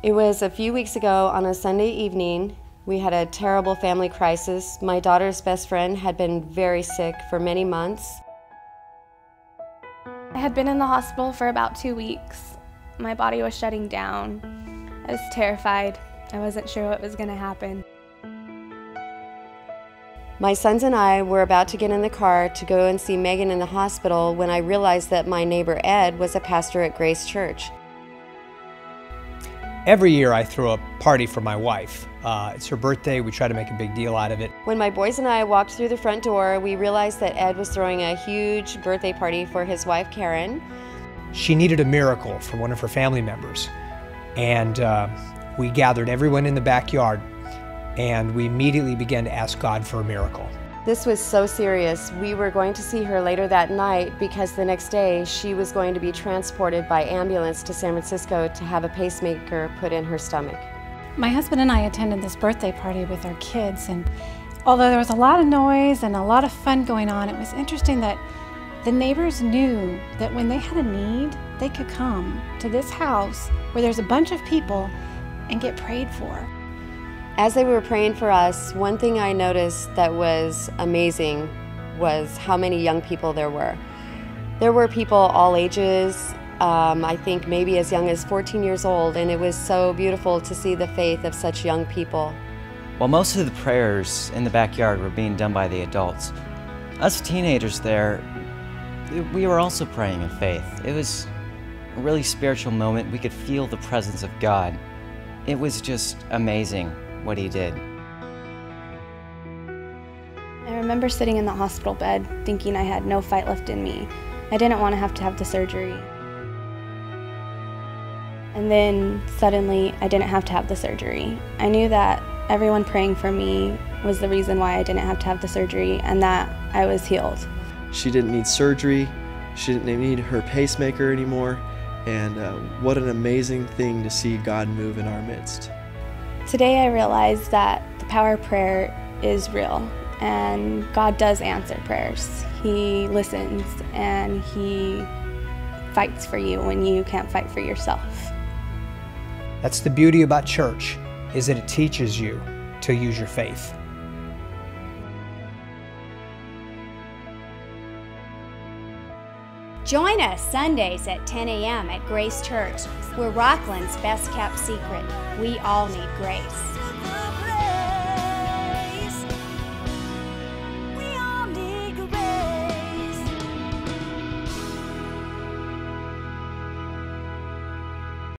It was a few weeks ago on a Sunday evening. We had a terrible family crisis. My daughter's best friend had been very sick for many months. I had been in the hospital for about 2 weeks. My body was shutting down. I was terrified. I wasn't sure what was going to happen. My sons and I were about to get in the car to go and see Megan in the hospital when I realized that my neighbor Ed was a pastor at Grace Church. Every year I throw a party for my wife. It's her birthday, we try to make a big deal out of it. When my boys and I walked through the front door, we realized that Ed was throwing a huge birthday party for his wife, Karen. She needed a miracle for one of her family members. And we gathered everyone in the backyard and we immediately began to ask God for a miracle. This was so serious. We were going to see her later that night because the next day she was going to be transported by ambulance to San Francisco to have a pacemaker put in her stomach. My husband and I attended this birthday party with our kids, and although there was a lot of noise and a lot of fun going on, it was interesting that the neighbors knew that when they had a need, they could come to this house where there's a bunch of people and get prayed for. As they were praying for us, one thing I noticed that was amazing was how many young people there were. There were people all ages, I think maybe as young as 14 years old, and it was so beautiful to see the faith of such young people. While most of the prayers in the backyard were being done by the adults, us teenagers there, we were also praying in faith. It was a really spiritual moment. We could feel the presence of God. It was just amazing what he did. I remember sitting in the hospital bed thinking I had no fight left in me. I didn't want to have the surgery. And then suddenly I didn't have to have the surgery. I knew that everyone praying for me was the reason why I didn't have to have the surgery and that I was healed. She didn't need surgery, she didn't need her pacemaker anymore, and what an amazing thing to see God move in our midst. Today I realized that the power of prayer is real, and God does answer prayers. He listens and He fights for you when you can't fight for yourself. That's the beauty about church, is that it teaches you to use your faith. Join us Sundays at 10 a.m. at Grace Church. We're Rockland's best kept secret. We all need grace.